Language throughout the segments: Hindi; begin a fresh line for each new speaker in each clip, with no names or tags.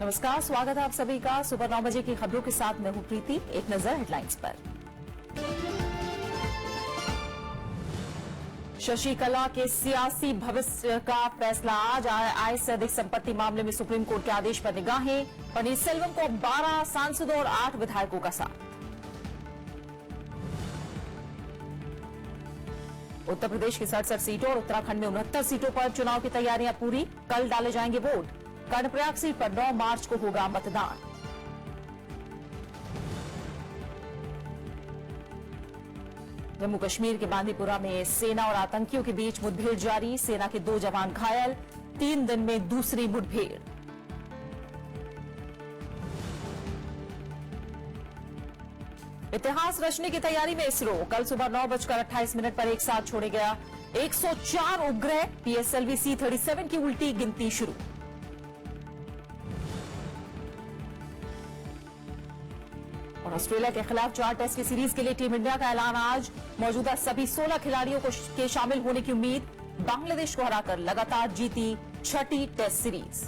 नमस्कार, स्वागत है आप सभी का सुबह 9 बजे की खबरों के साथ। मैं हूं प्रीति। एक नजर हेडलाइंस पर। शशिकला के सियासी भविष्य का फैसला आज। आय से अधिक संपत्ति मामले में सुप्रीम कोर्ट के आदेश पर निगाहें। पनीरसेल्वम को 12 सांसदों और 8 विधायकों का साथ। उत्तर प्रदेश की 67 सीटों और उत्तराखंड में 69 सीटों पर चुनाव की तैयारियां पूरी। कल डाले जाएंगे वोट। कर्णप्रयाग सीट पर 9 मार्च को होगा मतदान। जम्मू कश्मीर के बांदीपुरा में सेना और आतंकियों के बीच मुठभेड़ जारी। सेना के 2 जवान घायल। 3 दिन में दूसरी मुठभेड़। इतिहास रचने की तैयारी में इसरो। कल सुबह 9:28 पर एक साथ छोड़े गया 104 उपग्रह। पीएसएलवी C-37 की उल्टी गिनती शुरू। और ऑस्ट्रेलिया के खिलाफ 4 टेस्ट की सीरीज के लिए टीम इंडिया का ऐलान आज। मौजूदा सभी 16 खिलाड़ियों के शामिल होने की उम्मीद। बांग्लादेश को हराकर लगातार जीती 6ठी टेस्ट सीरीज।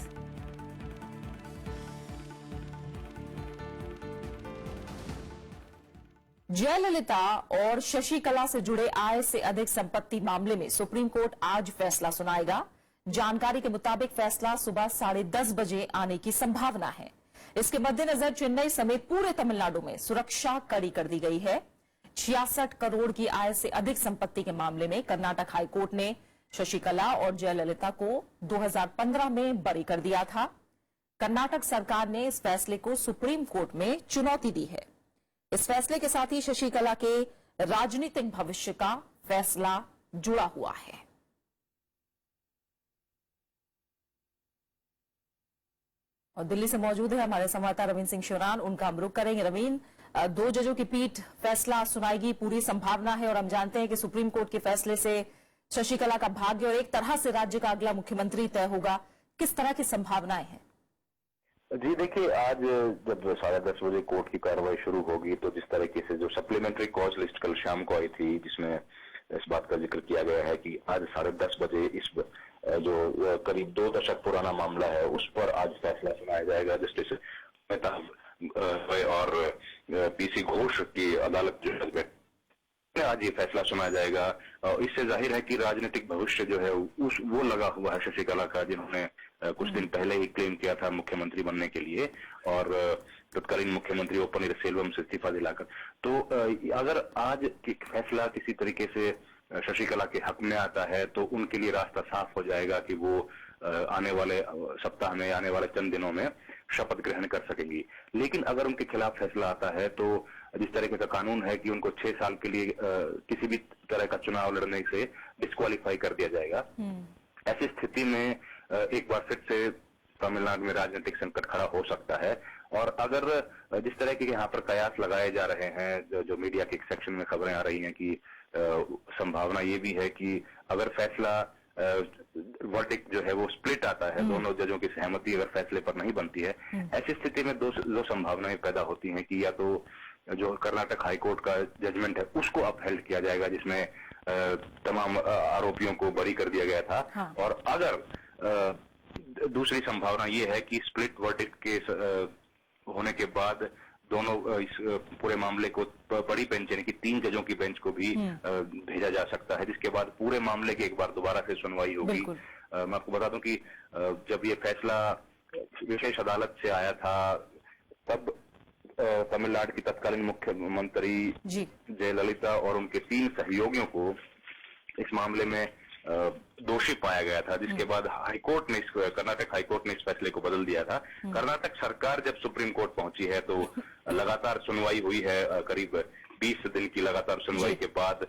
जयललिता और शशिकला से जुड़े आय से अधिक संपत्ति मामले में सुप्रीम कोर्ट आज फैसला सुनाएगा। जानकारी के मुताबिक फैसला सुबह 10:30 बजे आने की संभावना है। इसके मद्देनजर चेन्नई समेत पूरे तमिलनाडु में सुरक्षा कड़ी कर दी गई है। 66 करोड़ की आय से अधिक संपत्ति के मामले में कर्नाटक हाईकोर्ट ने शशिकला और जयललिता को 2015 में बरी कर दिया था। कर्नाटक सरकार ने इस फैसले को सुप्रीम कोर्ट में चुनौती दी है। इस फैसले के साथ ही शशिकला के राजनीतिक भविष्य का फैसला जुड़ा हुआ है। और दिल्ली से मौजूद है हमारे संवाददाता रवीन सिंह शिवरान। उनका हम रुख करेंगे। रवीन, 2 जजों की पीठ फैसला सुनाएगी, पूरी संभावना है। और हम जानते हैं कि सुप्रीम कोर्ट के फैसले से शशिकला का भाग्य और एक तरह से राज्य का अगला मुख्यमंत्री तय होगा। किस तरह की संभावनाएं हैं?
जी देखिए, आज जब 10:30 बजे कोर्ट की कार्रवाई शुरू होगी तो जिस तरीके से जो सप्लीमेंट्री कॉज लिस्ट कल शाम को आई थी, जिसमें इस बात का जिक्र किया गया है कि आज 10:30 बजे इस जो करीब 2 दशक पुराना मामला है उस पर आज फैसला सुनाया जाएगा। जस्टिस मेहता और पीसी घोष की अदालत जो आज ये फैसला सुनाया जाएगा। इससे जाहिर है कि राजनीतिक भविष्य जो है वो लगा हुआ है शशिकला का, जिन्होंने कुछ दिन पहले ही क्लेम किया था मुख्यमंत्री बनने के लिए और तत्कालीन मुख्यमंत्री पनीरसेल्वम से इस्तीफा दिलाकर। तो अगर आज फैसला किसी तरीके से शशिकला के हक में आता है तो उनके लिए रास्ता साफ हो जाएगा कि वो आने वाले सप्ताह में, आने वाले चंद दिनों में शपथ ग्रहण कर सकेंगी। लेकिन अगर उनके खिलाफ फैसला आता है तो जिस तरीके का कानून है कि उनको 6 साल के लिए किसी भी तरह का चुनाव लड़ने से डिस्क्वालीफाई कर दिया जाएगा। ऐसी स्थिति में एक बार फिर से तमिलनाडु में राजनीतिक संकट खड़ा हो सकता है। और अगर जिस तरह के यहाँ पर कयास लगाए जा रहे हैं, जो मीडिया के एक सेक्शन में खबरें आ रही हैं कि संभावना ये भी है कि अगर फैसला वर्डिक्ट जो है वो स्प्लिट आता है, दोनों जजों की सहमति अगर फैसले पर नहीं बनती है, ऐसी स्थिति में दो संभावनाएं पैदा होती हैं कि या तो जो कर्नाटक हाईकोर्ट का जजमेंट है उसको अपहेल्ड किया जाएगा, जिसमें तमाम आरोपियों को बरी कर दिया गया था। हाँ। और अगर दूसरी संभावना ये है कि स्प्लिट वर्डिक्ट के होने के बाद दोनों इस पूरे मामले को बड़ी बेंच यानी कि 3 जजों की बेंच को भी भेजा जा सकता है, जिसके बाद पूरे मामले की एक बार दोबारा से सुनवाई होगी। मैं आपको बता दूं कि जब ये फैसला विशेष अदालत से आया था तब तमिलनाडु की तत्कालीन मुख्यमंत्री जयललिता और उनके 3 सहयोगियों को इस मामले में दोषी पाया गया था, जिसके बाद हाईकोर्ट ने कर्नाटक हाईकोर्ट ने इस फैसले को बदल दिया था। कर्नाटक सरकार जब सुप्रीम कोर्ट पहुंची है तो लगातार सुनवाई हुई है। करीब 20 दिन की लगातार सुनवाई के बाद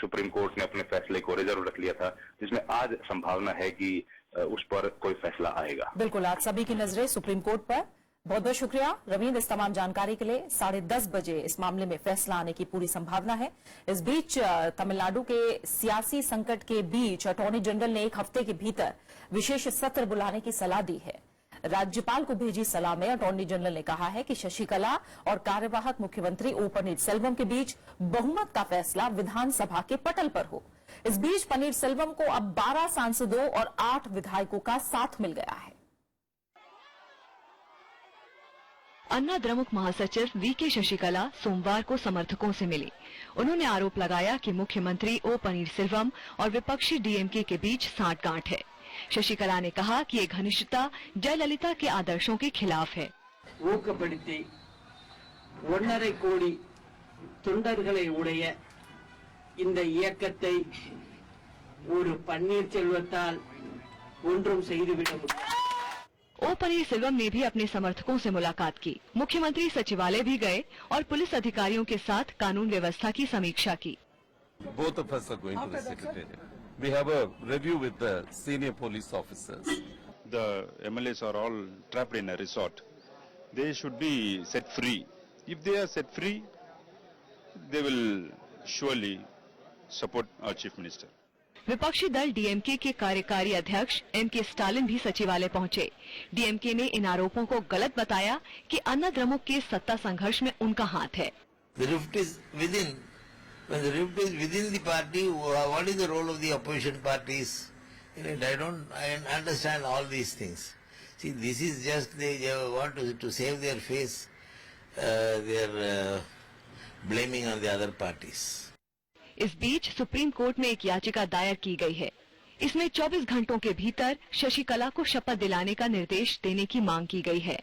सुप्रीम कोर्ट ने अपने फैसले को रिजर्व रख लिया था, जिसमें आज संभावना है कि उस पर कोई फैसला आएगा।
बिल्कुल, आज सभी की नजरें सुप्रीम कोर्ट पर। बहुत बहुत शुक्रिया रवींद्र इस तमाम जानकारी के लिए। 10:30 बजे इस मामले में फैसला आने की पूरी संभावना है। इस बीच तमिलनाडु के सियासी संकट के बीच अटॉर्नी जनरल ने 1 हफ्ते के भीतर विशेष सत्र बुलाने की सलाह दी है। राज्यपाल को भेजी सलाह में अटॉर्नी जनरल ने कहा है कि शशिकला और कार्यवाहक मुख्यमंत्री पनीरसेल्वम के बीच बहुमत का फैसला विधानसभा के पटल पर हो। इस बीच पनीरसेल्वम को अब 12 सांसदों और 8 विधायकों का साथ मिल गया है।
अन्ना द्रमुक महासचिव वीके शशिकला सोमवार को समर्थकों से मिली। उन्होंने आरोप लगाया कि मुख्यमंत्री ओ पनीरसेल्वम और विपक्षी डीएमके के बीच सांठगांठ है। शशिकला ने कहा कि ये घनिष्ठता जयललिता के आदर्शों के खिलाफ है।
ஊக்கப்படுத்தி 1.5 கோடி தொண்டர்களை உடைய இந்த இயக்கத்தை ஒரு பன்னீர்செல்வத்தால் ஒன்றும் செய்துவிட முடியாது।
ओ पनीरसेल्वम ने भी अपने समर्थकों से मुलाकात की। मुख्यमंत्री सचिवालय भी गए और पुलिस अधिकारियों के साथ कानून व्यवस्था की समीक्षा की।
Both of us are going to the secretariat. We have a review with the senior police officers.
The MLAs are all trapped in a resort. They should be set free. If they are set free, they will surely support our Chief Minister.
विपक्षी दल डीएमके के कार्यकारी अध्यक्ष एमके स्टालिन भी सचिवालय पहुंचे। डीएमके ने इन आरोपों को गलत बताया कि अन्ना द्रमुक के सत्ता संघर्ष में उनका हाथ है।
The rift is within. When the rift is within the party, what is the role of the opposition parties in it? I understand all these things. See, this is just they want to save their face. They are blaming on the other parties.
इस बीच सुप्रीम कोर्ट में एक याचिका दायर की गई है। इसमें 24 घंटों के भीतर शशिकला को शपथ दिलाने का निर्देश देने की मांग की गई है।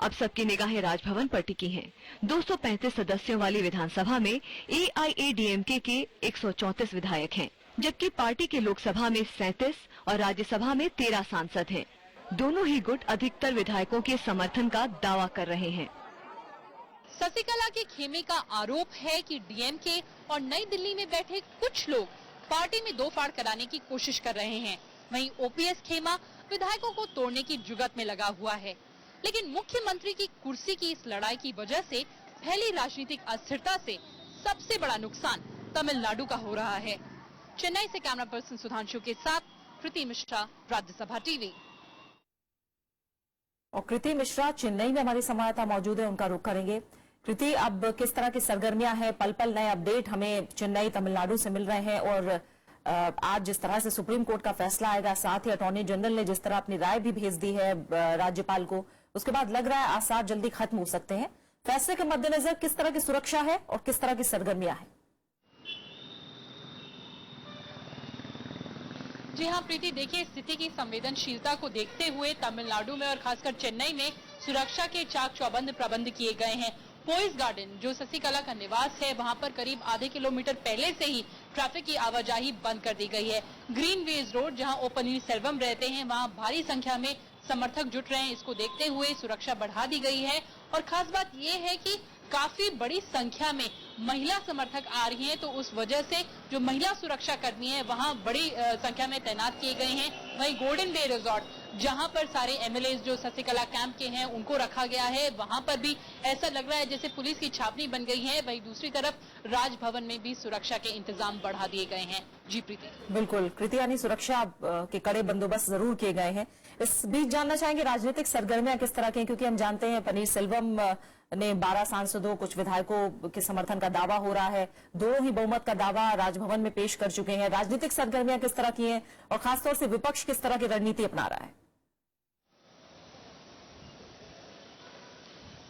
अब सबकी निगाहें राजभवन पर टिकी हैं। 235 सदस्यों वाली विधानसभा में एआईएडीएमके के 134 विधायक हैं, जबकि पार्टी के लोकसभा में 37 और राज्यसभा में 13 सांसद हैं। दोनों ही गुट अधिकतर विधायकों के समर्थन का दावा कर रहे हैं।
शशिकला के खेमे का आरोप है कि डीएमके और नई दिल्ली में बैठे कुछ लोग पार्टी में दो फाड़ कराने की कोशिश कर रहे हैं। वहीं ओपीएस खेमा विधायकों को तोड़ने की जुगत में लगा हुआ है। लेकिन मुख्यमंत्री की कुर्सी की इस लड़ाई की वजह से फैली राजनीतिक अस्थिरता से सबसे बड़ा नुकसान तमिलनाडु का हो रहा है। चेन्नई से कैमरा पर्सन सुधांशु के साथ कृति मिश्रा, राज्यसभा टीवी।
और कृति मिश्रा चेन्नई में हमारी संवाददाता मौजूद है, उनका रुख करेंगे। कृति, अब किस तरह की सरगर्मियां हैं? पल पल नए अपडेट हमें चेन्नई तमिलनाडु से मिल रहे हैं और आज जिस तरह से सुप्रीम कोर्ट का फैसला आएगा, साथ ही अटॉर्नी जनरल ने जिस तरह अपनी राय भी भेज दी है राज्यपाल को, उसके बाद लग रहा है आसार जल्दी खत्म हो सकते हैं। फैसले के मद्देनजर किस तरह की सुरक्षा है और किस तरह की सरगर्मियां हैं?
जी हाँ प्रीति, देखिए स्थिति की संवेदनशीलता को देखते हुए तमिलनाडु में और खासकर चेन्नई में सुरक्षा के चाक चौबंद प्रबंध किए गए हैं। पोइस गार्डन जो शशिकला का निवास है, वहां पर करीब आधे किलोमीटर पहले से ही ट्रैफिक की आवाजाही बंद कर दी गई है। ग्रीनवेज रोड जहां ओ पनीरसेल्वम रहते हैं, वहां भारी संख्या में समर्थक जुट रहे हैं। इसको देखते हुए सुरक्षा बढ़ा दी गई है और खास बात यह है कि काफी बड़ी संख्या में महिला समर्थक आ रही हैं, तो उस वजह से जो महिला सुरक्षा कर्मी है वहां बड़ी संख्या में तैनात किए गए हैं। वहीं गोल्डन बे रिजॉर्ट जहां पर सारे एमएलए जो शशिकला कैंप के हैं उनको रखा गया है, वहां पर भी ऐसा लग रहा है जैसे पुलिस की छावनी बन गई है। वहीं दूसरी तरफ राजभवन में भी सुरक्षा के इंतजाम बढ़ा दिए गए हैं। जी प्रीति।
बिल्कुल कृति, यानी सुरक्षा के कड़े बंदोबस्त जरूर किए गए हैं। इस बीच जानना चाहेंगे राजनीतिक सरगर्मियां किस तरह की, क्योंकि हम जानते हैं पनीरसेल्वम ने 12 सांसदों, कुछ विधायकों के समर्थन का दावा हो रहा है। दोनों ही बहुमत का दावा राजभवन में पेश कर चुके हैं। राजनीतिक सरगर्मियां किस तरह की हैं और खासतौर से विपक्ष किस तरह की रणनीति अपना रहा है?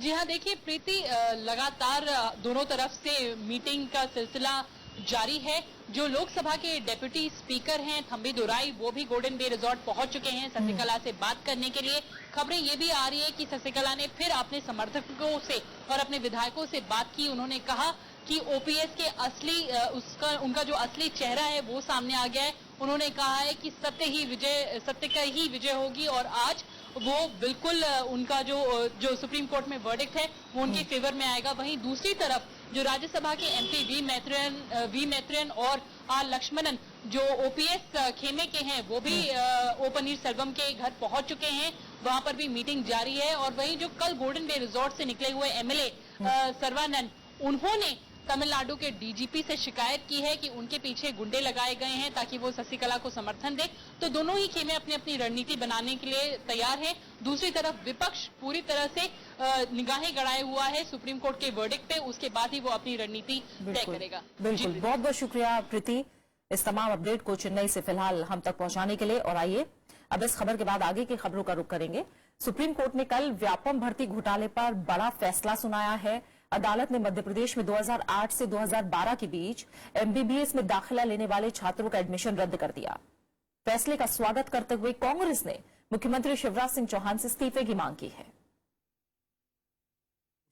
जी हाँ, देखिए प्रीति, लगातार दोनों तरफ से मीटिंग का सिलसिला जारी है। जो लोकसभा के डेप्यूटी स्पीकर हैं थम्बी दुराई, वो भी गोल्डन बे रिजॉर्ट पहुंच चुके हैं शशिकला से बात करने के लिए। खबरें ये भी आ रही है कि शशिकला ने फिर अपने समर्थकों से और अपने विधायकों से बात की। उन्होंने कहा कि ओपीएस के उनका जो असली चेहरा है वो सामने आ गया है। उन्होंने कहा है कि सत्य का ही विजय होगी और आज वो बिल्कुल उनका जो सुप्रीम कोर्ट में वर्डिक्ट है वो उनके फेवर में आएगा। वहीं दूसरी तरफ जो राज्यसभा के एमपी वी मैत्रेयन और आर लक्ष्मणन जो ओपीएस खेमे के हैं वो भी ओ पनीरसेल्वम के घर पहुंच चुके हैं। वहां पर भी मीटिंग जारी है। और वहीं जो कल गोल्डन बे रिजॉर्ट से निकले हुए एमएलए सर्वानंद, उन्होंने तमिलनाडु के डीजीपी से शिकायत की है कि उनके पीछे गुंडे लगाए गए हैं ताकि वो शशिकला को समर्थन दे। तो दोनों ही खेमे अपनी अपनी रणनीति बनाने के लिए तैयार हैं। दूसरी तरफ विपक्ष पूरी तरह से निगाहें गड़ाए हुआ है सुप्रीम कोर्ट के वर्डिक्ट पे, उसके बाद ही वो अपनी रणनीति तय करेगा।
बिल्कुल, बहुत बहुत शुक्रिया प्रीति इस तमाम अपडेट को चेन्नई से फिलहाल हम तक पहुंचाने के लिए। और आइए अब इस खबर के बाद आगे की खबरों का रुख करेंगे। सुप्रीम कोर्ट ने कल व्यापम भर्ती घोटाले पर बड़ा फैसला सुनाया है। अदालत ने मध्य प्रदेश में 2008 से 2012 के बीच एमबीबीएस में दाखिला लेने वाले छात्रों का एडमिशन रद्द कर दिया। फैसले का स्वागत करते हुए कांग्रेस ने मुख्यमंत्री शिवराज सिंह चौहान से इस्तीफे की मांग की है।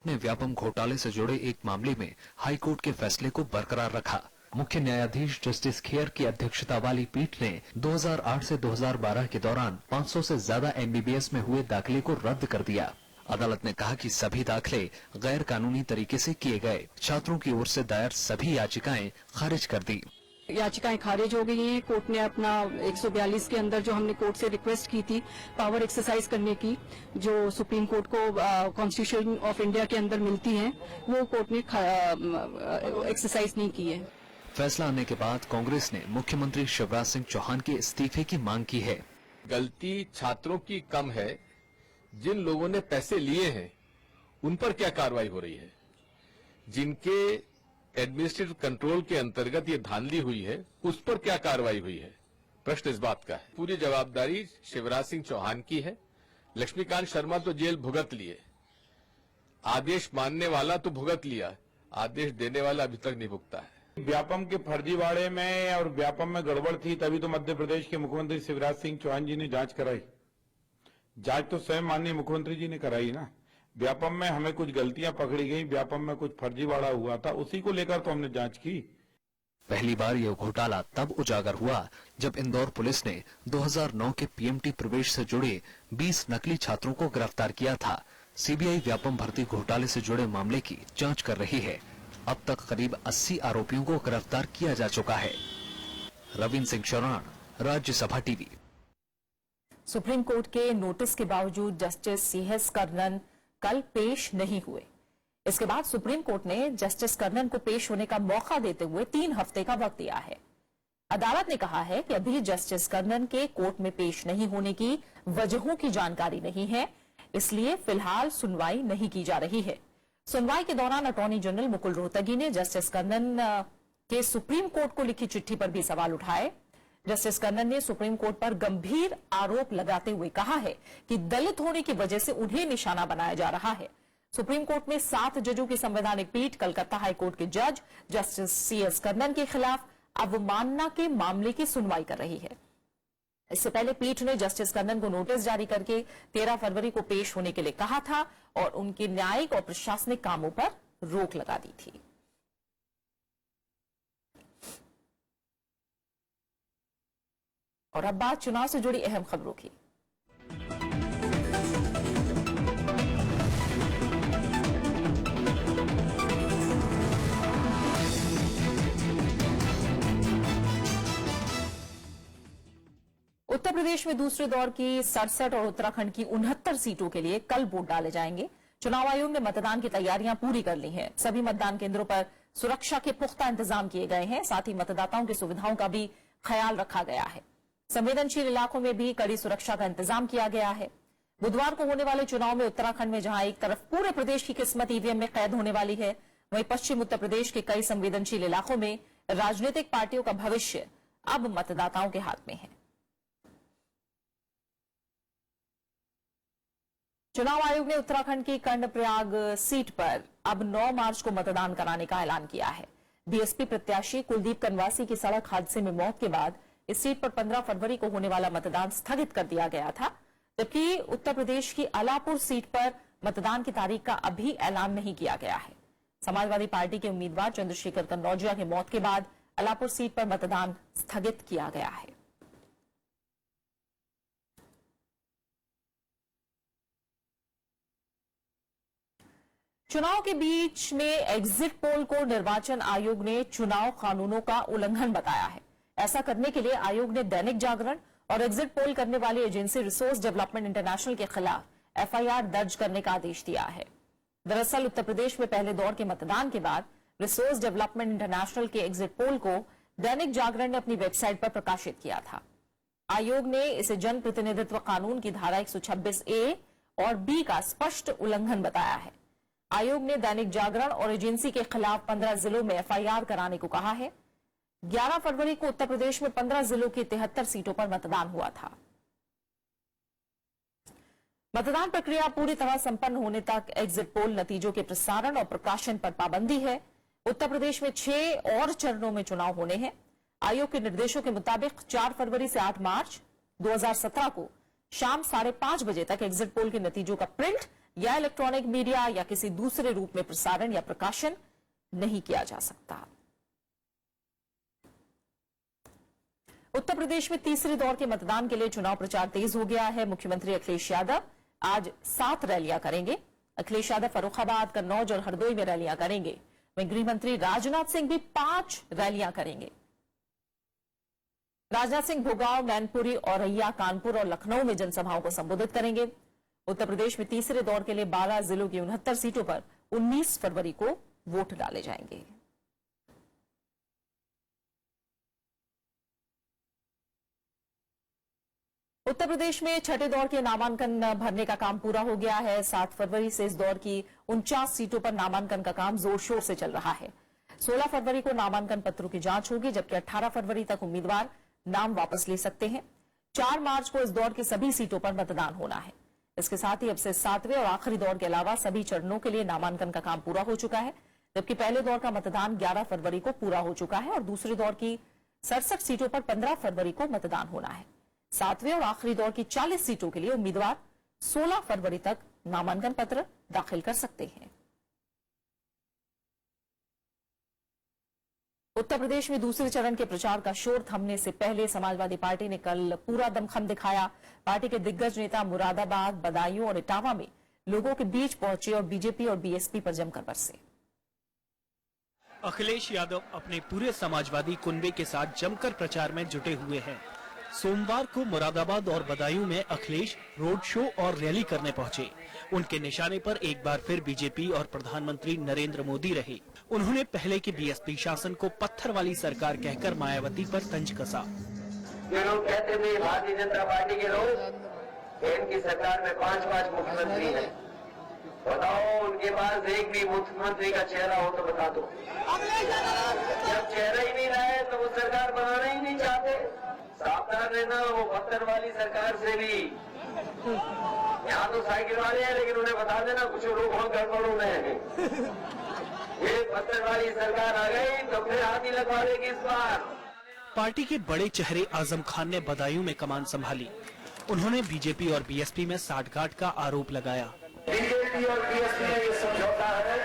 ने व्यापम घोटाले से जुड़े एक मामले में हाईकोर्ट के फैसले को बरकरार रखा। मुख्य न्यायाधीश जस्टिस खेर की अध्यक्षता वाली पीठ ने 2008 से 2012 के दौरान 500 से ज्यादा एमबीबीएस में हुए दाखिले को रद्द कर दिया। अदालत ने कहा कि सभी दाखिले गैर कानूनी तरीके से किए गए। छात्रों की ओर से दायर सभी याचिकाएं खारिज कर दी।
याचिकाएं खारिज हो गई हैं। कोर्ट ने अपना 142 के अंदर जो हमने कोर्ट से रिक्वेस्ट की थी पावर एक्सरसाइज करने की, जो सुप्रीम कोर्ट को कॉन्स्टिट्यूशन ऑफ इंडिया के अंदर मिलती हैं, वो कोर्ट ने एक्सरसाइज नहीं की है।
फैसला आने के बाद कांग्रेस ने मुख्यमंत्री शिवराज सिंह चौहान के इस्तीफे की मांग की है।
गलती छात्रों की कम है, जिन लोगों ने पैसे लिए हैं उन पर क्या कार्रवाई हो रही है? जिनके एडमिनिस्ट्रेटिव कंट्रोल के अंतर्गत ये धांधली हुई है उस पर क्या कार्रवाई हुई है? प्रश्न इस बात का है। पूरी जवाबदारी शिवराज सिंह चौहान की है। लक्ष्मीकांत शर्मा तो जेल भुगत लिए, आदेश मानने वाला तो भुगत लिया, आदेश देने वाला अभी तक नहीं भुगता है।
व्यापम के फर्जीवाड़े में और व्यापम में गड़बड़ थी, तभी तो मध्य प्रदेश के मुख्यमंत्री शिवराज सिंह चौहान जी ने जांच कराई। जांच तो स्वयं माननीय मुख्यमंत्री जी ने कराई ना। व्यापम में हमें कुछ गलतियां पकड़ी गई, व्यापम में कुछ फर्जीवाड़ा हुआ था, उसी को लेकर तो हमने जांच की।
पहली बार यह घोटाला तब उजागर हुआ जब इंदौर पुलिस ने 2009 के पीएमटी प्रवेश से जुड़े 20 नकली छात्रों को गिरफ्तार किया था। सीबीआई व्यापम भर्ती घोटाले से जुड़े मामले की जांच कर रही है। अब तक करीब 80 आरोपियों को गिरफ्तार किया जा चुका है। Ravindra Singh Chauhan, Rajya Sabha TV.
Supreme court के नोटिस के बावजूद जस्टिस सीएस कर्णन कल पेश नहीं हुए। इसके बाद सुप्रीम कोर्ट ने जस्टिस कर्णन को पेश होने का मौका देते हुए 3 हफ्ते का वक्त दिया है। अदालत ने कहा है कि अभी जस्टिस कर्णन के कोर्ट में पेश नहीं होने की वजहों की जानकारी नहीं है, इसलिए फिलहाल सुनवाई नहीं की जा रही है। सुनवाई के दौरान अटॉर्नी जनरल मुकुल रोहतगी ने जस्टिस कर्णन के सुप्रीम कोर्ट को लिखी चिट्ठी पर भी सवाल उठाए। जस्टिस कर्णन ने सुप्रीम कोर्ट पर गंभीर आरोप लगाते हुए कहा है कि दलित होने की वजह से उन्हें निशाना बनाया जा रहा है। सुप्रीम कोर्ट में 7 जजों की संवैधानिक पीठ कलकत्ता हाईकोर्ट के जज जस्टिस सीएस कर्णन के खिलाफ अवमानना के मामले की सुनवाई कर रही है। इससे पहले पीठ ने जस्टिस कर्णन को नोटिस जारी करके 13 फरवरी को पेश होने के लिए कहा था और उनके न्यायिक और प्रशासनिक कामों पर रोक लगा दी थी। और अब बात चुनाव से जुड़ी अहम खबरों की। उत्तर प्रदेश में दूसरे दौर की 67 और उत्तराखंड की 69 सीटों के लिए कल वोट डाले जाएंगे। चुनाव आयोग ने मतदान की तैयारियां पूरी कर ली हैं। सभी मतदान केंद्रों पर सुरक्षा के पुख्ता इंतजाम किए गए हैं। साथ ही मतदाताओं की सुविधाओं का भी ख्याल रखा गया है। संवेदनशील इलाकों में भी कड़ी सुरक्षा का इंतजाम किया गया है। बुधवार को होने वाले चुनाव में उत्तराखंड में जहां एक तरफ पूरे प्रदेश की किस्मत ईवीएम में कैद होने वाली है, वहीं पश्चिम उत्तर प्रदेश के कई संवेदनशील इलाकों में राजनीतिक पार्टियों का भविष्य अब मतदाताओं के हाथ में है। चुनाव आयोग ने उत्तराखंड की कर्णप्रयाग सीट पर अब 9 मार्च को मतदान कराने का ऐलान किया है। बीएसपी प्रत्याशी कुलदीप कनवासी की सड़क हादसे में मौत के बाद इस सीट पर 15 फरवरी को होने वाला मतदान स्थगित कर दिया गया था, जबकि उत्तर प्रदेश की अलापुर सीट पर मतदान की तारीख का अभी ऐलान नहीं किया गया है। समाजवादी पार्टी के उम्मीदवार चंद्रशेखर कनौजिया की मौत के बाद अलापुर सीट पर मतदान स्थगित किया गया है। चुनाव के बीच में एग्जिट पोल को निर्वाचन आयोग ने चुनाव कानूनों का उल्लंघन बताया है। ऐसा करने के लिए आयोग ने दैनिक जागरण और एग्जिट पोल करने वाली एजेंसी रिसोर्स डेवलपमेंट इंटरनेशनल के खिलाफ एफआईआर दर्ज करने का आदेश दिया है। दरअसल उत्तर प्रदेश में पहले दौर के मतदान के बाद रिसोर्स डेवलपमेंट इंटरनेशनल के एग्जिट पोल को दैनिक जागरण ने अपनी वेबसाइट पर प्रकाशित किया था। आयोग ने इसे जन प्रतिनिधित्व कानून की धारा 126A और B का स्पष्ट उल्लंघन बताया है। आयोग ने दैनिक जागरण और एजेंसी के खिलाफ 15 जिलों में एफआईआर कराने को कहा है। 11 फरवरी को उत्तर प्रदेश में 15 जिलों की 73 सीटों पर मतदान हुआ था। मतदान प्रक्रिया पूरी तरह संपन्न होने तक एग्जिट पोल नतीजों के प्रसारण और प्रकाशन पर पाबंदी है। उत्तर प्रदेश में 6 और चरणों में चुनाव होने हैं। आयोग के निर्देशों के मुताबिक 4 फरवरी से 8 मार्च 2017 को शाम 5:30 बजे तक एग्जिट पोल के नतीजों का प्रिंट या इलेक्ट्रॉनिक मीडिया या किसी दूसरे रूप में प्रसारण या प्रकाशन नहीं किया जा सकता। उत्तर प्रदेश में तीसरे दौर के मतदान के लिए चुनाव प्रचार तेज हो गया है। मुख्यमंत्री अखिलेश यादव आज 7 रैलियां करेंगे। अखिलेश यादव फर्रुखाबाद, कन्नौज और हरदोई में रैलियां करेंगे। वहीं गृह मंत्री राजनाथ सिंह भी 5 रैलियां करेंगे। राजनाथ सिंह भोगांव, मैनपुरी, औरैया, कानपुर और लखनऊ में जनसभाओं को संबोधित करेंगे। उत्तर प्रदेश में तीसरे दौर के लिए 12 जिलों की 69 सीटों पर 19 फरवरी को वोट डाले जाएंगे। उत्तर प्रदेश में छठे दौर के नामांकन भरने का काम पूरा हो गया है। 7 फरवरी से इस दौर की 49 सीटों पर नामांकन का काम जोर शोर से चल रहा है। 16 फरवरी को नामांकन पत्रों की जांच होगी, जबकि 18 फरवरी तक उम्मीदवार नाम वापस ले सकते हैं। 4 मार्च को इस दौर की सभी सीटों पर मतदान होना है। इसके साथ ही अब से 7वें और आखिरी दौर के अलावा सभी चरणों के लिए नामांकन का काम पूरा हो चुका है, जबकि पहले दौर का मतदान 11 फरवरी को पूरा हो चुका है और दूसरे दौर की 67 सीटों पर 15 फरवरी को मतदान होना है। 7वें और आखिरी दौर की 40 सीटों के लिए उम्मीदवार 16 फरवरी तक नामांकन पत्र दाखिल कर सकते हैं। उत्तर प्रदेश में दूसरे चरण के प्रचार का शोर थमने से पहले समाजवादी पार्टी ने कल पूरा दमखम दिखाया। पार्टी के दिग्गज नेता मुरादाबाद, बदायूं और इटावा में लोगों के बीच पहुंचे और बीजेपी और बीएसपी पर जमकर बरसे।
अखिलेश यादव अपने पूरे समाजवादी कुनबे के साथ जमकर प्रचार में जुटे हुए हैं। सोमवार को मुरादाबाद और बदायूं में अखिलेश रोड शो और रैली करने पहुंचे। उनके निशाने पर एक बार फिर बीजेपी और प्रधानमंत्री नरेंद्र मोदी रहे। उन्होंने पहले के बीएसपी शासन को पत्थर वाली सरकार कहकर मायावती पर तंज कसा।
जो लोग कहते थे भारतीय जनता पार्टी के लोग, इनकी सरकार में 5 मुख्यमंत्री हैं, बताओ उनके पास एक भी मुख्यमंत्री का चेहरा हो तो बता दो। जब चेहरा ही नहीं रहा है तो वो सरकार बनाना ही नहीं चाहते। सावधान रहना, वो पत्थर वाली सरकार से भी। यहाँ तो साइकिल वाले हैं, लेकिन उन्हें बता देना कुछ लोग वहाँ गड़बड़ों में हैं। ये पत्थर वाली सरकार आ गई तो फिर हाथी लगवा देगी इस बार।
पार्टी के बड़े चेहरे आजम खान ने बदायूं में कमान संभाली। उन्होंने बीजेपी और बीएसपी में साठगांठ का आरोप लगाया।
बीजेपी और बीएसपी में ये समझौता है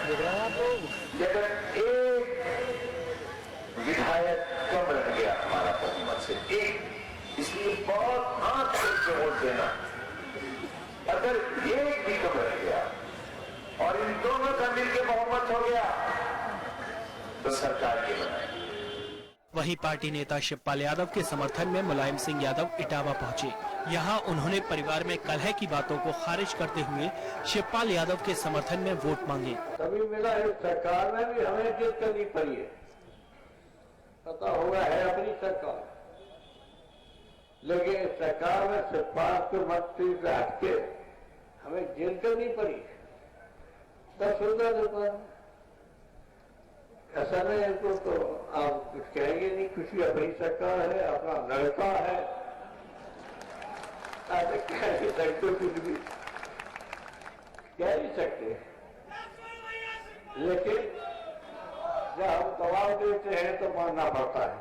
कि अगर एक विधायक कम रह गया हमारा बहुमत से, एक, इसलिए बहुत आंख से वोट देना। अगर एक भी कम रह गया और इन दोनों का मिलकर बहुमत हो गया तो सरकार की बनाएगी।
वहीं पार्टी नेता शिवपाल यादव के समर्थन में मुलायम सिंह यादव इटावा पहुंचे। यहां उन्होंने परिवार में कलह की बातों को खारिज करते हुए शिवपाल यादव के समर्थन में वोट मांगे।
कभी मिला है सरकार में भी हमें जीत करनी पड़ी है, पता होगा है अपनी सरकार, लेकिन सरकार में सिर्फ 5 मंत्री रख के हमें जेल करनी पड़ी। 10 रुपये ऐसा नहीं है तो आप कुछ कहेंगे नहीं, कुछ भी अपनी सरकार है, अपना लड़का है, ऐसे कह नहीं सकते, कुछ भी कह नहीं सकते। लेकिन जब हम दबाव देते हैं तो मानना पड़ता है।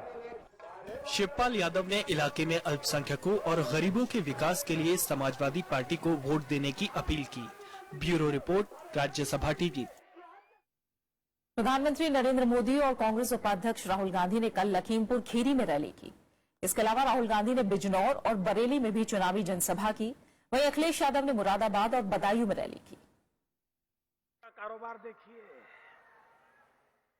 शिवपाल यादव ने इलाके में अल्पसंख्यकों और गरीबों के विकास के लिए समाजवादी पार्टी को वोट देने की अपील की। Bureau report, Rajya Sabha TV.
प्रधानमंत्री नरेंद्र मोदी और कांग्रेस उपाध्यक्ष राहुल गांधी ने कल लखीमपुर खीरी में रैली की। इसके अलावा राहुल गांधी ने बिजनौर और बरेली में भी चुनावी जनसभा की। वहीं अखिलेश यादव ने मुरादाबाद और बदायूं में रैली की।
कारोबार देखिए,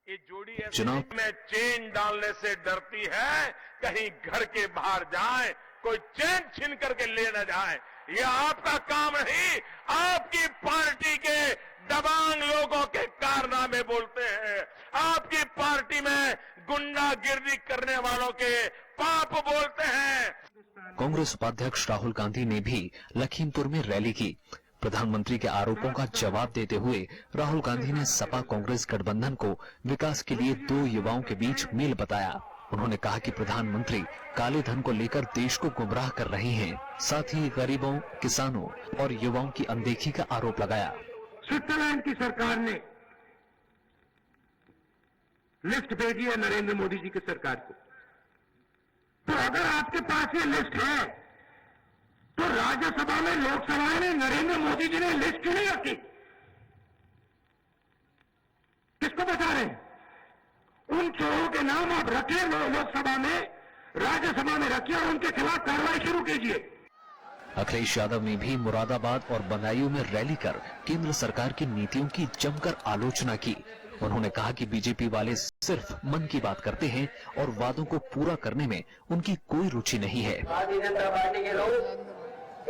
ये जोड़ी
चुनाव
में चेन डालने से डरती है, कहीं घर के बाहर जाए कोई चेन छीन करके ले न जाए। ये आपका काम नहीं, आपकी पार्टी के दबंग लोगों के कारनामे बोलते हैं। आपकी पार्टी में गुंडागिर्दी करने वालों के पाप बोलते हैं।
कांग्रेस उपाध्यक्ष राहुल गांधी ने भी लखीमपुर में रैली की। प्रधानमंत्री के आरोपों का जवाब देते हुए राहुल गांधी ने सपा कांग्रेस गठबंधन को विकास के लिए 2 युवाओं के बीच मेल बताया। उन्होंने कहा कि प्रधानमंत्री काले धन को लेकर देश को गुमराह कर रहे हैं। साथ ही गरीबों, किसानों और युवाओं की अनदेखी का आरोप लगाया।
स्विट्जरलैंड की सरकार ने लिस्ट भेजी है नरेंद्र मोदी जी की सरकार को। तो अगर आपके पास ये लिस्ट है तो राज्यसभा में, लोकसभा में नरेंद्र मोदी जी ने लिस्ट क्यों नहीं रखी? किसको बता रहे हैं? उन चोरों के नाम आप रखिए लोकसभा में, राज्यसभा में रखिए और उनके खिलाफ कार्रवाई शुरू कीजिए।
अखिलेश यादव ने भी मुरादाबाद और बदायूं में रैली कर केंद्र सरकार की नीतियों की जमकर आलोचना की। उन्होंने कहा कि बीजेपी वाले सिर्फ मन की बात करते हैं और वादों को पूरा करने में उनकी कोई रुचि नहीं है।
भारतीय जनता पार्टी के लोग,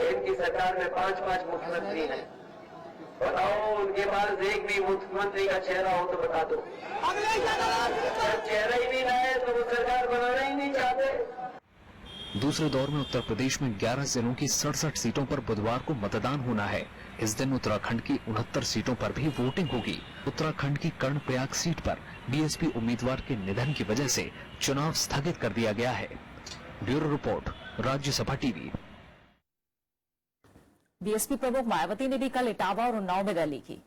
इनकी सरकार में 5-5 मुख्यमंत्री हैं। बताओ, उनके पास एक भी मुख्यमंत्री का चेहरा हो तो बता दो। जब चेहरा ही नहीं है तो वो सरकार बनाना ही नहीं चाहते।
दूसरे दौर में उत्तर प्रदेश में 11 जिलों की 67 सीटों पर बुधवार को मतदान होना है। इस दिन उत्तराखंड की 69 सीटों पर भी वोटिंग होगी। उत्तराखंड की कर्णप्रयाग सीट पर बीएसपी उम्मीदवार के निधन की वजह से चुनाव स्थगित कर दिया गया है। Bureau report, Rajya Sabha TV.
BSP प्रमुख मायावती ने भी कल इटावा और उन्नाव में रैली की।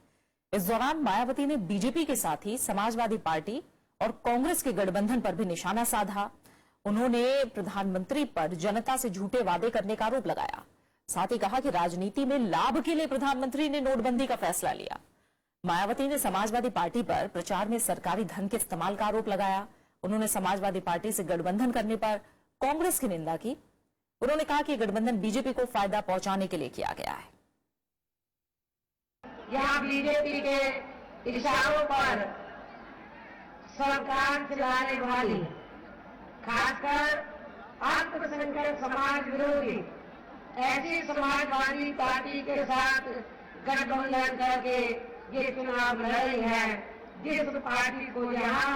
इस दौरान मायावती ने बीजेपी के साथ ही समाजवादी पार्टी और कांग्रेस के गठबंधन पर भी निशाना साधा। उन्होंने प्रधानमंत्री पर जनता से झूठे वादे करने का आरोप लगाया। साथ ही कहा कि राजनीति में लाभ के लिए प्रधानमंत्री ने नोटबंदी का फैसला लिया। मायावती ने समाजवादी पार्टी पर प्रचार में सरकारी धन के इस्तेमाल का आरोप लगाया। उन्होंने समाजवादी पार्टी से गठबंधन करने पर कांग्रेस की निंदा की। उन्होंने कहा कि गठबंधन बीजेपी को फायदा पहुंचाने के लिए किया गया है।
यहाँ बीजेपी के इशारों पर सरकार चलाने वाली, खासकर अल्पसंख्यक समाज विरोधी ऐसी समाजवादी पार्टी के साथ गठबंधन करके ये चुनाव लड़ रही है, जिस पार्टी को यहाँ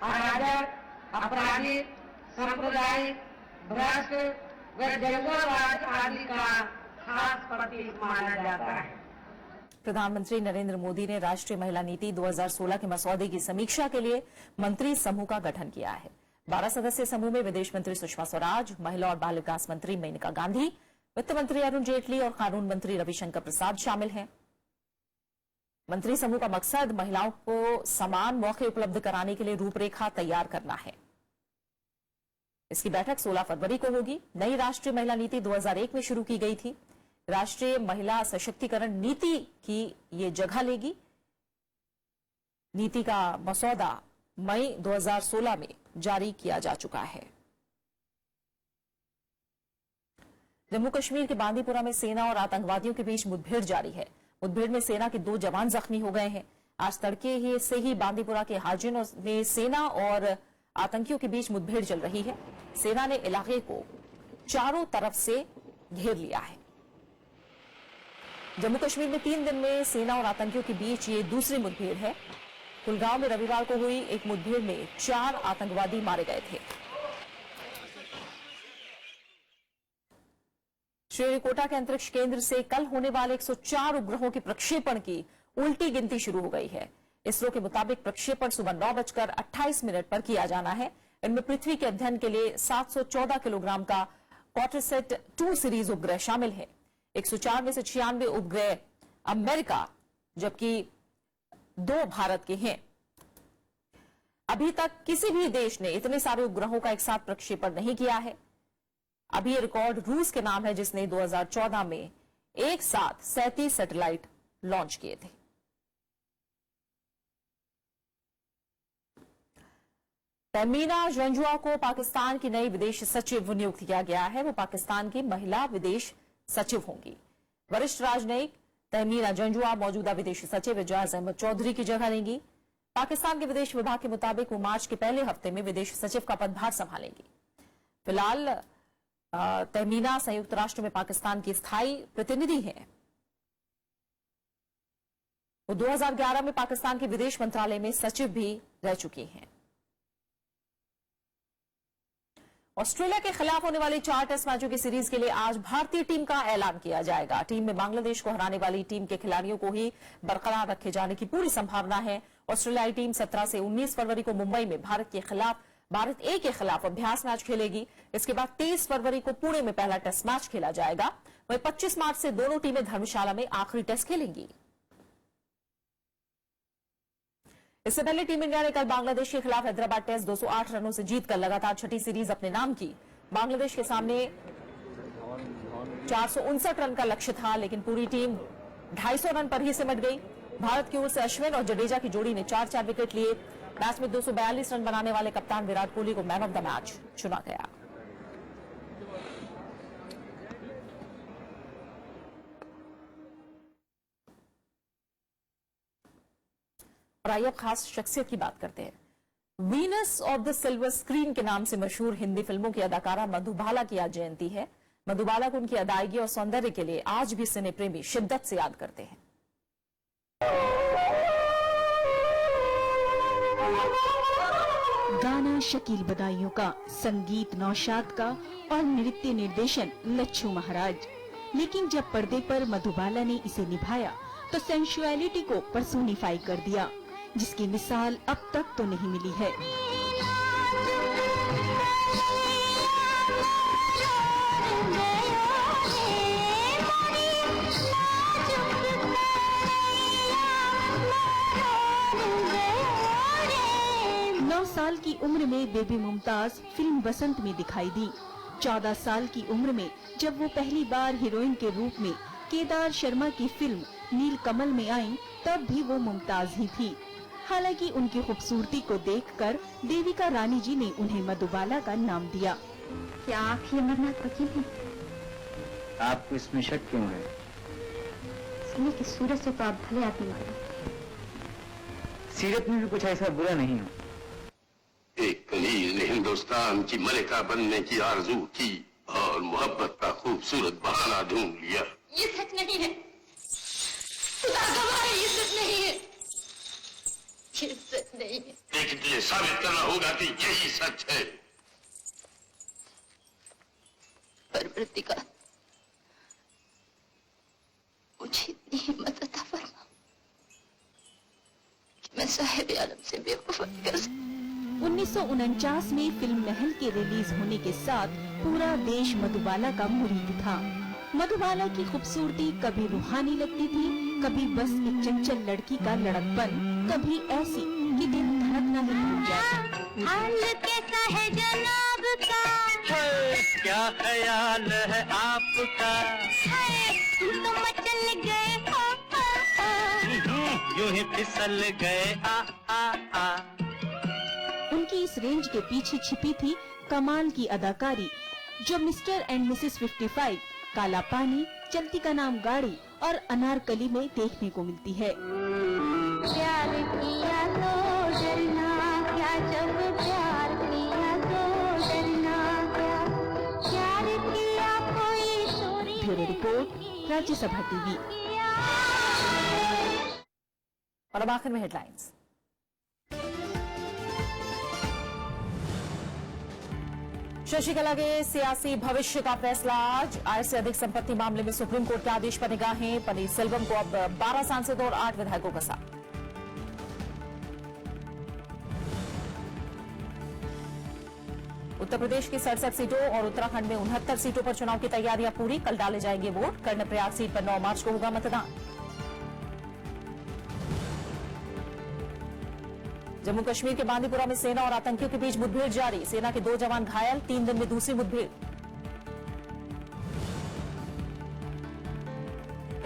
अराजक, आपराधिक, सांप्रदायिक, भ्रष्ट व जंगलराज आदि का खास प्रतीक माना जाता है।
प्रधानमंत्री नरेंद्र मोदी ने राष्ट्रीय महिला नीति 2016 के मसौदे की समीक्षा के लिए मंत्री समूह का गठन किया है। 12 सदस्यीय समूह में विदेश मंत्री सुषमा स्वराज, महिला और बाल विकास मंत्री मेनका गांधी, वित्त मंत्री अरुण जेटली और कानून मंत्री रविशंकर प्रसाद शामिल हैं। मंत्री समूह का मकसद महिलाओं को समान मौके उपलब्ध कराने के लिए रूपरेखा तैयार करना है। इसकी बैठक 16 फरवरी को होगी। नई राष्ट्रीय महिला नीति 2001 में शुरू की गई थी। राष्ट्रीय महिला सशक्तिकरण नीति की ये जगह लेगी। नीति का मसौदा मई 2016 में जारी किया जा चुका है। जम्मू कश्मीर के बांदीपुरा में सेना और आतंकवादियों के बीच मुठभेड़ जारी है। मुठभेड़ में सेना के 2 जवान जख्मी हो गए हैं। आज तड़के से ही बांदीपुरा के हाजिन में सेना और आतंकियों के बीच मुठभेड़ चल रही है। सेना ने इलाके को चारों तरफ से घेर लिया है। जम्मू कश्मीर में 3 दिन में सेना और आतंकियों के बीच ये दूसरी मुठभेड़ है। कुलगांव में रविवार को हुई एक मुठभेड़ में 4 आतंकवादी मारे गए थे। श्रीहरिकोटा के अंतरिक्ष केंद्र से कल होने वाले 104 उपग्रहों के प्रक्षेपण की उल्टी गिनती शुरू हो गई है। इसरो के मुताबिक प्रक्षेपण सुबह 9:28 पर किया जाना है। इनमें पृथ्वी के अध्ययन के लिए 714 किलोग्राम का क्वार्टरसेट 2 सीरीज उपग्रह शामिल है। 104 में से 96 उपग्रह अमेरिका जबकि 2 भारत के हैं। अभी तक किसी भी देश ने इतने सारे उपग्रहों का एक साथ प्रक्षेपण नहीं किया है। अभी ये रिकॉर्ड रूस के नाम है, जिसने 2014 में एक साथ 37 सैटेलाइट लॉन्च किए थे। तहमीना जंजुआ को पाकिस्तान की नई विदेश सचिव नियुक्त किया गया है। वो पाकिस्तान की महिला विदेश सचिव होंगी। वरिष्ठ राजनयिक तहमीना जंजुआ मौजूदा विदेश सचिव एजाज अहमद चौधरी की जगह लेंगी। पाकिस्तान के विदेश विभाग के मुताबिक वो मार्च के पहले हफ्ते में विदेश सचिव का पदभार संभालेंगी। फिलहाल तहमीना संयुक्त राष्ट्र में पाकिस्तान की स्थायी प्रतिनिधि हैं। वो 2011 में पाकिस्तान के विदेश मंत्रालय में सचिव भी रह चुकी हैं। ऑस्ट्रेलिया के खिलाफ होने वाली 4 टेस्ट मैचों की सीरीज के लिए आज भारतीय टीम का ऐलान किया जाएगा। टीम में बांग्लादेश को हराने वाली टीम के खिलाड़ियों को ही बरकरार रखे जाने की पूरी संभावना है। ऑस्ट्रेलियाई टीम 17 से 19 फरवरी को मुंबई में भारत के खिलाफ भारत ए के खिलाफ अभ्यास मैच खेलेगी। इसके बाद 23 फरवरी को पुणे में पहला टेस्ट मैच खेला जाएगा। वहीं 25 मार्च से दोनों टीमें धर्मशाला में आखिरी टेस्ट खेलेंगी। इससे पहले टीम इंडिया ने कल बांग्लादेश के खिलाफ हैदराबाद टेस्ट 208 रनों से जीतकर लगातार छठी सीरीज अपने नाम की। बांग्लादेश के सामने 459 रन का लक्ष्य था, लेकिन पूरी टीम 250 रन पर ही सिमट गई। भारत की ओर से अश्विन और जडेजा की जोड़ी ने 4-4 विकेट लिए। मैच में 242 रन बनाने वाले कप्तान विराट कोहली को मैन ऑफ द मैच चुना गया। और आइए अब खास शख्सियत की बात करते हैं। Venus of the silver screen के नाम से मशहूर हिंदी फिल्मों की अदाकारा मधुबाला की आज जयंती है। मधुबाला को उनकी अदायगी और सौंदर्य के लिए आज भी सिने प्रेमी शिद्दत से याद करते हैं।
गाना शकील बदायूं का, संगीत नौशाद का और नृत्य निर्देशन लच्छू महाराज। लेकिन जब पर्दे पर मधुबाला ने इसे निभाया तो सेंसुअलिटी को पर्सोनिफाई कर दिया, जिसकी मिसाल अब तक तो नहीं मिली है। 9 साल की उम्र में बेबी मुमताज फिल्म बसंत में दिखाई दी। 14 साल की उम्र में जब वो पहली बार हीरोइन के रूप में केदार शर्मा की फिल्म नील कमल में आई, तब भी वो मुमताज ही थी। हालांकि उनकी खूबसूरती को देखकर देविका रानी जी ने उन्हें मधुबाला का नाम दिया।
क्या आप ही अमरनाथ वकील हैं?
आपको इसमें शक क्यों है?
सुनिए कि सूरज से तो आप भले आदमी मालूम।
सीरत में भी कुछ ऐसा बुरा नहीं हो।
एक कनीज ने हिंदुस्तान की मलिका बनने की आरज़ू की और मोहब्बत का खूबसूरत बहाना ढूंढ लिया।
ये सच नहीं है, खुदा गवाह है, ये सच नहीं है, ये सच नहीं है।
लेकिन तुझे साबित करना होगा कि यही सच है।
परवरदिगार, मुझे इतनी हिम्मत अता फरमा कि मैं साहिब आलम से बेवफाई कर सकूं।
1949 में फिल्म महल के रिलीज होने के साथ पूरा देश मधुबाला का मुरीद था। मधुबाला की खूबसूरती कभी रूहानी लगती थी, कभी बस एक चंचल लड़की का लड़कपन, कभी ऐसी कि दिल धड़कना ही भूल जाए।
हाल कैसा है जनाब का?
क्या ख्याल है आपका?
तुम तो मचल गए
यूं ही फिसल गए आ।
उनकी इस रेंज के पीछे छिपी थी कमाल की अदाकारी, जो मिस्टर एंड मिसेस 55, काला पानी, चलती का नाम गाड़ी और अनारकली में देखने को मिलती है।
प्यार किया तो डरना क्या, जब प्यार किया तो डरना क्या, प्यार किया कोई चोरी।
Bureau report, Rajya Sabha TV.
और अब आखिर में हेडलाइंस। शशिकला के सियासी भविष्य का फैसला आज। आय से अधिक संपत्ति मामले में सुप्रीम कोर्ट के आदेश पर निगाहें। पनीरसेल्वम को अब 12 सांसदों और 8 विधायकों का साथ। उत्तर प्रदेश की 67 सीटों और उत्तराखंड में 69 सीटों पर चुनाव की तैयारियां पूरी। कल डाले जाएंगे वोट। कर्णप्रयाग सीट पर 9 मार्च को होगा मतदान। जम्मू कश्मीर के बांदीपुरा में सेना और आतंकियों के बीच मुठभेड़ जारी। सेना के 2 जवान घायल। 3 दिन में दूसरी मुठभेड़।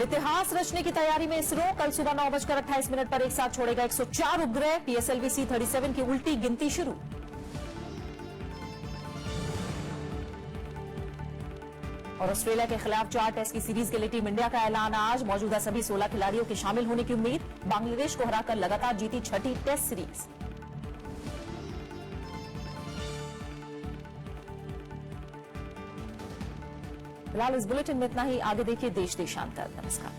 इतिहास रचने की तैयारी में इसरो। कल सुबह 9:28 पर एक साथ छोड़ेगा 104 उपग्रह। PSLV C-37 की उल्टी गिनती शुरू। और ऑस्ट्रेलिया के खिलाफ 4 टेस्ट की सीरीज के लिए टीम इंडिया का ऐलान आज। मौजूदा सभी 16 खिलाड़ियों के शामिल होने की उम्मीद। बांग्लादेश को हराकर लगातार जीती 6ठी टेस्ट सीरीज। फिलहाल इस बुलेटिन में इतना ही। आगे देखिए देश देशांतर। नमस्कार।